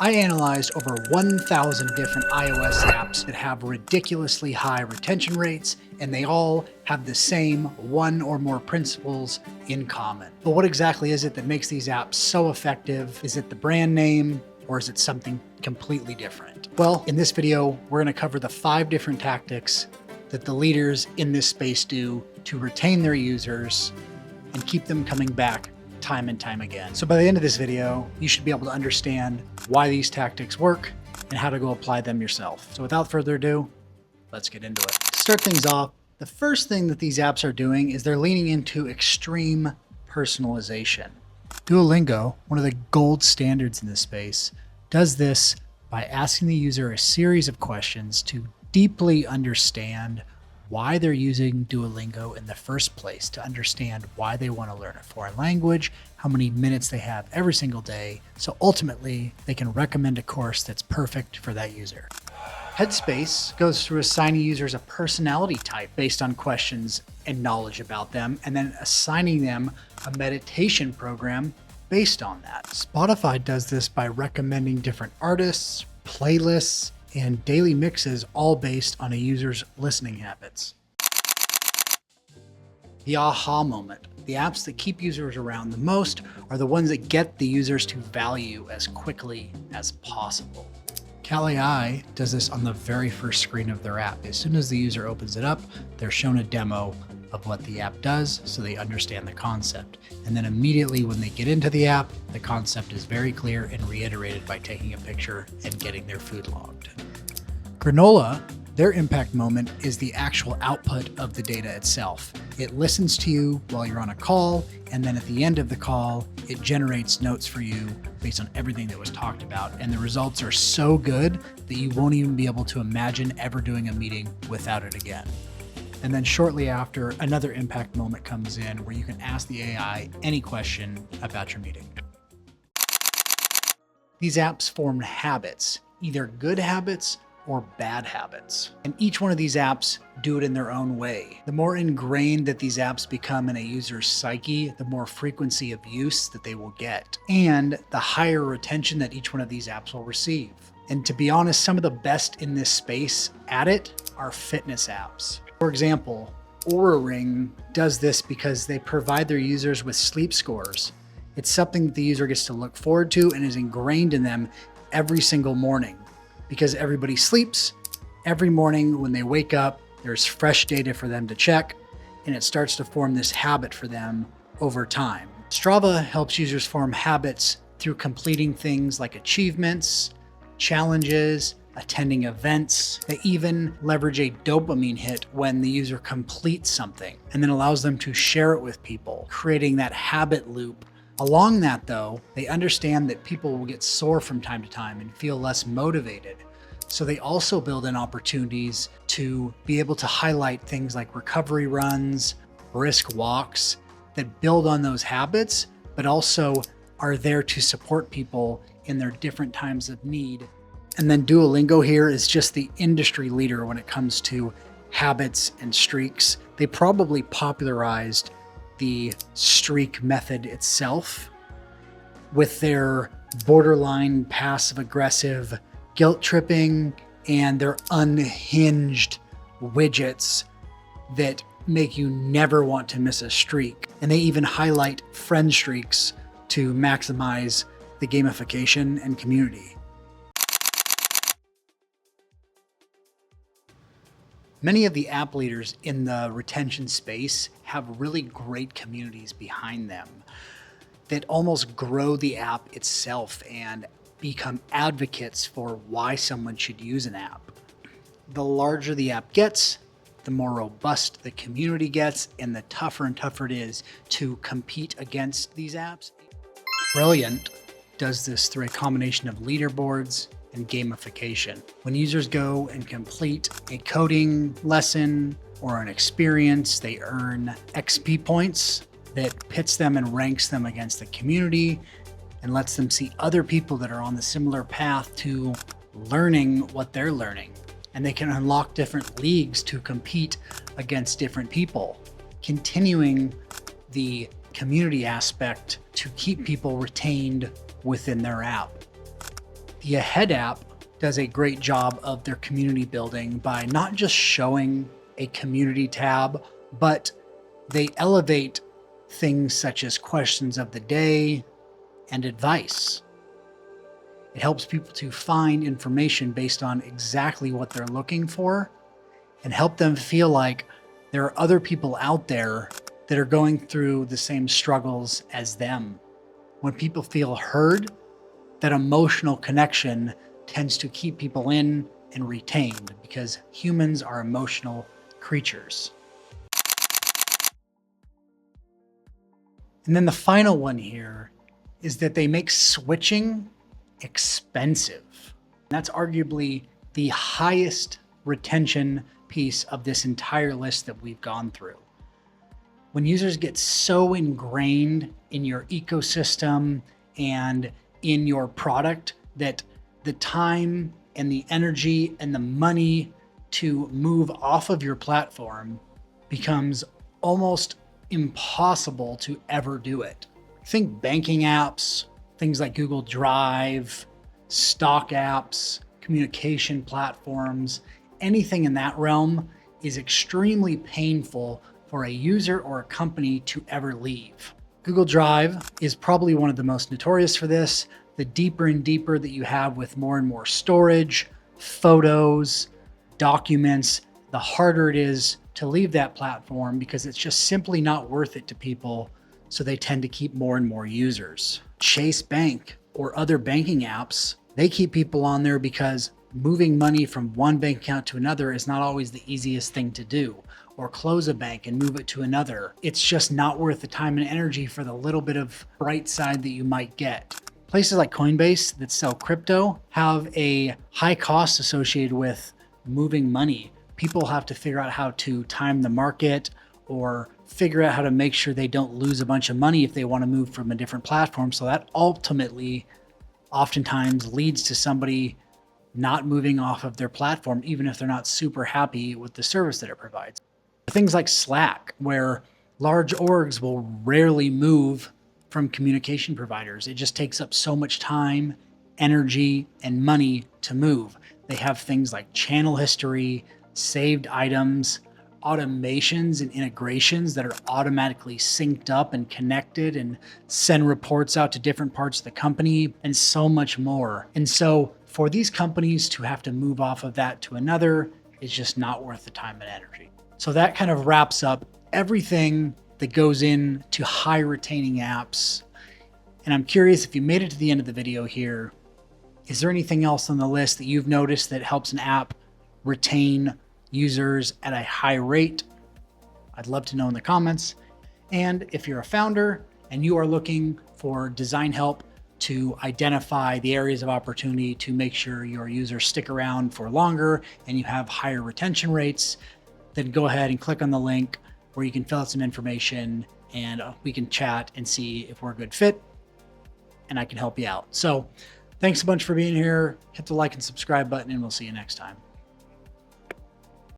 I analyzed over 1,000 different iOS apps that have ridiculously high retention rates, and they all have the same one or more principles in common. But what exactly is it that makes these apps so effective? Is it the brand name, or is it something completely different? Well, in this video, we're going to cover the 5 different tactics that the leaders in this space do to retain their users and keep them coming back time and time again. So by the end of this video, you should be able to understand why these tactics work and how to go apply them yourself. So without further ado, let's get into it. To start things off, the first thing that these apps are doing is they're leaning into extreme personalization. Duolingo, one of the gold standards in this space, does this by asking the user a series of questions to deeply understand why they're using Duolingo in the first place, to understand why they want to learn a foreign language, how many minutes they have every single day, so ultimately they can recommend a course that's perfect for that user. Headspace goes through assigning users a personality type based on questions and knowledge about them, and then assigning them a meditation program based on that. Spotify does this by recommending different artists, playlists, and daily mixes, all based on a user's listening habits. The aha moment. The apps that keep users around the most are the ones that get the users to value as quickly as possible. CalAI does this on the very first screen of their app. As soon as the user opens it up, they're shown a demo of what the app does so they understand the concept. And then immediately when they get into the app, the concept is very clear and reiterated by taking a picture and getting their food logged. Granola, their impact moment is the actual output of the data itself. It listens to you while you're on a call, and then at the end of the call, it generates notes for you based on everything that was talked about. And the results are so good that you won't even be able to imagine ever doing a meeting without it again. And then shortly after, another impact moment comes in where you can ask the AI any question about your meeting. These apps form habits, either good habits or bad habits. And each one of these apps do it in their own way. The more ingrained that these apps become in a user's psyche, the more frequency of use that they will get, and the higher retention that each one of these apps will receive. And to be honest, some of the best in this space at it are fitness apps. For example, Oura Ring does this because they provide their users with sleep scores. It's something that the user gets to look forward to and is ingrained in them every single morning. Because everybody sleeps, every morning when they wake up, there's fresh data for them to check, and it starts to form this habit for them over time. Strava helps users form habits through completing things like achievements, challenges, attending events. They even leverage a dopamine hit when the user completes something, and then allows them to share it with people, creating that habit loop. Along that though, they understand that people will get sore from time to time and feel less motivated. So they also build in opportunities to be able to highlight things like recovery runs, brisk walks that build on those habits, but also are there to support people in their different times of need. And then Duolingo here is just the industry leader when it comes to habits and streaks. They probably popularized the streak method itself with their borderline passive aggressive guilt tripping and their unhinged widgets that make you never want to miss a streak. And they even highlight friend streaks to maximize the gamification and community. Many of the app leaders in the retention space have really great communities behind them that almost grow the app itself and become advocates for why someone should use an app. The larger the app gets, the more robust the community gets, and the tougher and tougher it is to compete against these apps. Brilliant does this through a combination of leaderboards and gamification. When users go and complete a coding lesson or an experience, they earn XP points that pits them and ranks them against the community and lets them see other people that are on the similar path to learning what they're learning. And they can unlock different leagues to compete against different people, continuing the community aspect to keep people retained within their app. The Ahead app does a great job of their community building by not just showing a community tab, but they elevate things such as questions of the day and advice. It helps people to find information based on exactly what they're looking for and help them feel like there are other people out there that are going through the same struggles as them. When people feel heard, that emotional connection tends to keep people in and retained because humans are emotional creatures. And then the final one here is that they make switching expensive. That's arguably the highest retention piece of this entire list that we've gone through. When users get so ingrained in your ecosystem and in your product that the time and the energy and the money to move off of your platform becomes almost impossible to ever do it. Think banking apps, things like Google Drive, stock apps, communication platforms, anything in that realm is extremely painful for a user or a company to ever leave. Google Drive is probably one of the most notorious for this. The deeper and deeper that you have with more and more storage, photos, documents, the harder it is to leave that platform because it's just simply not worth it to people. So they tend to keep more and more users. Chase Bank or other banking apps, they keep people on there because moving money from one bank account to another is not always the easiest thing to do. Or close a bank and move it to another. It's just not worth the time and energy for the little bit of bright side that you might get. Places like Coinbase that sell crypto have a high cost associated with moving money. People have to figure out how to time the market or figure out how to make sure they don't lose a bunch of money if they want to move from a different platform. So that ultimately oftentimes leads to somebody not moving off of their platform, even if they're not super happy with the service that it provides. Things like Slack, where large orgs will rarely move from communication providers. It just takes up so much time, energy, and money to move. They have things like channel history, saved items, automations and integrations that are automatically synced up and connected and send reports out to different parts of the company and so much more. And so for these companies to have to move off of that to another is just not worth the time and energy. So that kind of wraps up everything that goes into high retaining apps. And I'm curious if you made it to the end of the video here, is there anything else on the list that you've noticed that helps an app retain users at a high rate? I'd love to know in the comments. And if you're a founder and you are looking for design help to identify the areas of opportunity to make sure your users stick around for longer and you have higher retention rates, then go ahead and click on the link where you can fill out some information and we can chat and see if we're a good fit and I can help you out. So thanks a bunch for being here. Hit the like and subscribe button and we'll see you next time.